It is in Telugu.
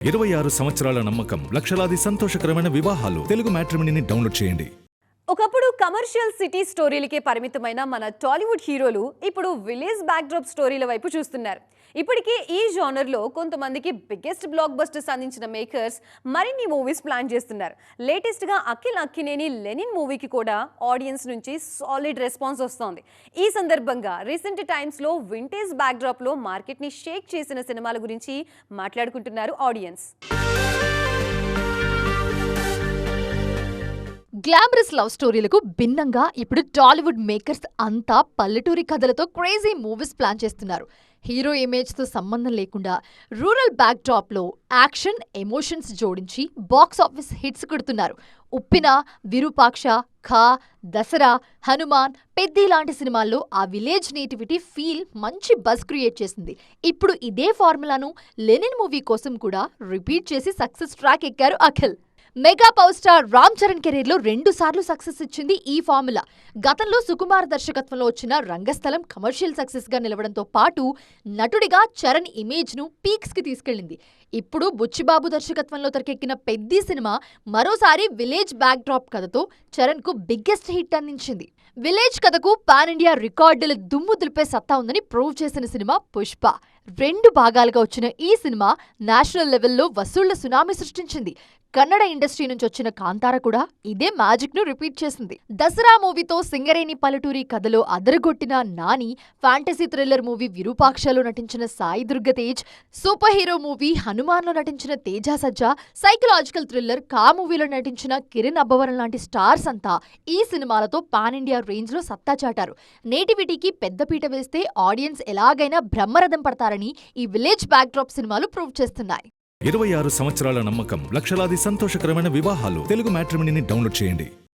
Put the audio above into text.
26 సంవత్సరాల నమ్మకం, లక్షలాది సంతోషకరమైన వివాహాలు. తెలుగు మ్యాట్రిమోనీని డౌన్లోడ్ చేయండి. ఒకప్పుడు కమర్షియల్ సిటీ స్టోరీలకే పరిమితమైన మన టాలీవుడ్ హీరోలు ఇప్పుడు విలేజ్ బ్యాక్డ్రాప్ స్టోరీల వైపు చూస్తున్నారు. ఇప్పటికే ఈ జానర్లో కొంతమందికి బిగ్గెస్ట్ బ్లాక్ బస్టర్స్ అందించిన మేకర్స్ మరిన్ని మూవీస్ ప్లాన్ చేస్తున్నారు. లేటెస్ట్గా అఖిల్ అక్కినేని లెనిన్ మూవీకి కూడా ఆడియన్స్ నుంచి సాలిడ్ రెస్పాన్స్ వస్తోంది. ఈ సందర్భంగా రీసెంట్ టైమ్స్లో వింటేజ్ బ్యాక్డ్రాప్లో మార్కెట్ని షేక్ చేసిన సినిమాల గురించి మాట్లాడుకుంటున్నారు ఆడియన్స్. గ్లామరస్ లవ్ స్టోరీలకు భిన్నంగా ఇప్పుడు టాలీవుడ్ మేకర్స్ అంతా పల్లెటూరి కథలతో క్రేజీ మూవీస్ ప్లాన్ చేస్తున్నారు. హీరో ఇమేజ్తో సంబంధం లేకుండా రూరల్ బ్యాక్డ్రాప్లో యాక్షన్, ఎమోషన్స్ జోడించి బాక్స్ ఆఫీస్ హిట్స్ కొడుతున్నారు. ఉప్పిన, విరూపాక్ష, ఖా, దసరా, హనుమాన్, పెద్ది లాంటి సినిమాల్లో ఆ విలేజ్ నేటివిటీ ఫీల్ మంచి బజ్ క్రియేట్ చేసింది. ఇప్పుడు ఇదే ఫార్ములాను లెనిన్ మూవీ కోసం కూడా రిపీట్ చేసి సక్సెస్ ట్రాక్ ఎక్కారు Akhil. Mega power star Ram Charan కెరీర్లో 2 సార్లు సక్సెస్ ఇచ్చింది ఈ ఫార్ములా. గతంలో సుకుమార్ దర్శకత్వంలో వచ్చిన రంగస్థలం కమర్షియల్ సక్సెస్ గా నిలవడంతో పాటు నటుడిగా చరణ్ ఇమేజ్ ను పీక్స్ కి తీసుకెళ్లింది. ఇప్పుడు బుచ్చిబాబు దర్శకత్వంలో తెరకెక్కిన పెద్ది సినిమా మరోసారి విలేజ్ బ్యాక్ డ్రాప్ కథతో చరణ్ కు బిగ్గెస్ట్ హిట్ అందించింది. విలేజ్ కథకు పాన్ ఇండియా రికార్డుల దుమ్ము దులిపే సత్తా ఉందని ప్రూవ్ చేసిన సినిమా పుష్ప. 2 భాగాలుగా వచ్చిన ఈ సినిమా నేషనల్ లెవెల్లో వసూళ్ల సునామీ సృష్టించింది. కన్నడ ఇండస్ట్రీ నుంచి వచ్చిన కాంతార కూడా ఇదే మ్యాజిక్ ను రిపీట్ చేసింది. దసరా మూవీతో సింగరేణి పల్లెటూరి కథలో అదరగొట్టిన నాని, ఫ్యాంటసీ థ్రిల్లర్ మూవీ విరూపాక్షలో నటించిన Sai Durga Tej, super hero movie Hanuman లో నటించిన తేజ సజ్జా, సైకలాజికల్ థ్రిల్లర్ కా మూవీలో నటించిన కిరణ్ అబ్బవరం లాంటి స్టార్స్ అంతా ఈ సినిమాలతో పాన్ ఇండియా రేంజ్ లో సత్తా చాటారు. నేటివిటీకి పెద్దపీట వేస్తే ఆడియన్స్ ఎలాగైనా బ్రహ్మరథం పడతారని ఈ విలేజ్ బ్యాక్డ్రాప్ సినిమాలు ప్రూవ్ చేస్తున్నాయి. 26 సంవత్సరాల నమ్మకం, లక్షలాది సంతోషకరమైన వివాహాలు. తెలుగు మ్యాట్రిమోనీని డౌన్లోడ్ చేయండి.